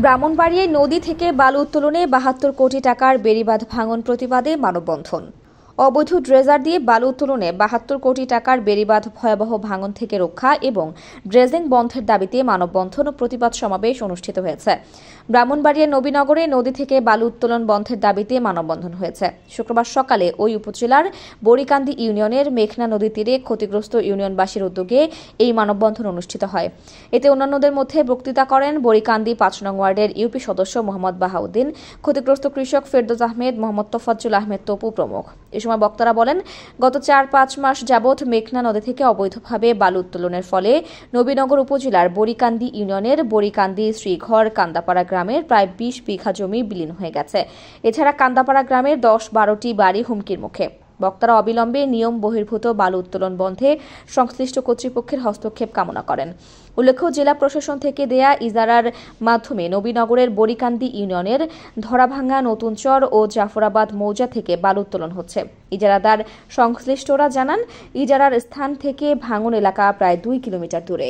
ব্রাহ্মণবাড়িয়ায় নদী থেকে বালু উত্তোলনে ৭২ কোটি টাকার বেড়িবাঁধ ভাঙন প্রতিবাদে মানববন্ধন। অবৈধ ড্রেজার দিয়ে বালু উত্তোলনে ৭২ কোটি টাকার বেড়িবাঁধ ভয়াবহ ভাঙন থেকে রক্ষা এবং ড্রেজিং বন্ধের দাবিতে মানববন্ধন ও প্রতিবাদ সমাবেশ অনুষ্ঠিত হয়েছে। ব্রাহ্মণবাড়িয়ার নবীনগরে নদী থেকে বালু উত্তোলন বন্ধের দাবিতে মানববন্ধন হয়েছে। শুক্রবার সকালে ওই উপজেলার বড়িকান্দি ইউনিয়নের মেঘনা নদী তীরে ক্ষতিগ্রস্ত ইউনিয়নবাসীর উদ্যোগে এই মানববন্ধন অনুষ্ঠিত হয়। এতে অন্যান্যদের মধ্যে বক্তৃতা করেন বড়িকান্দি ৫ নং ওয়ার্ডের ইউপি সদস্য মোহাম্মদ বাহাউদ্দিন, ক্ষতিগ্রস্ত কৃষক ফেরদৌস আহমেদ, মোহাম্মদ তোফাজ্জল আহমেদ তপু প্রমুখ। এ সময় বক্তারা বলেন, গত ৪-৫ মাস যাবৎ মেঘনা নদী থেকে অবৈধভাবে বালু উত্তোলনের ফলে নবীনগর উপজেলার বড়িকান্দি ইউনিয়নের বড়িকান্দি, শ্রীঘর, কান্দাপাড়া গ্রামের প্রায় ২০ বিঘা জমি বিলীন হয়ে গেছে। এছাড়া কান্দাপাড়া গ্রামের ১০-১২টি বাড়ি হুমকির মুখে। বক্তারা অবিলম্বে নিয়ম বহির্ভূত বালু উত্তোলন বন্ধে সংশ্লিষ্ট কর্তৃপক্ষের হস্তক্ষেপ কামনা করেন। উল্লেখ্য, জেলা প্রশাসন থেকে দেয়া ইজারার মাধ্যমে নবীনগরের বড়িকান্দি ইউনিয়নের ধরাভাঙ্গা, নতুনচর ও জাফরাবাদ মৌজা থেকে বালু উত্তোলন হচ্ছে। ইজারাদার সংশ্লিষ্টরা জানান, ইজারার স্থান থেকে ভাঙন এলাকা প্রায় ২ কিলোমিটার দূরে।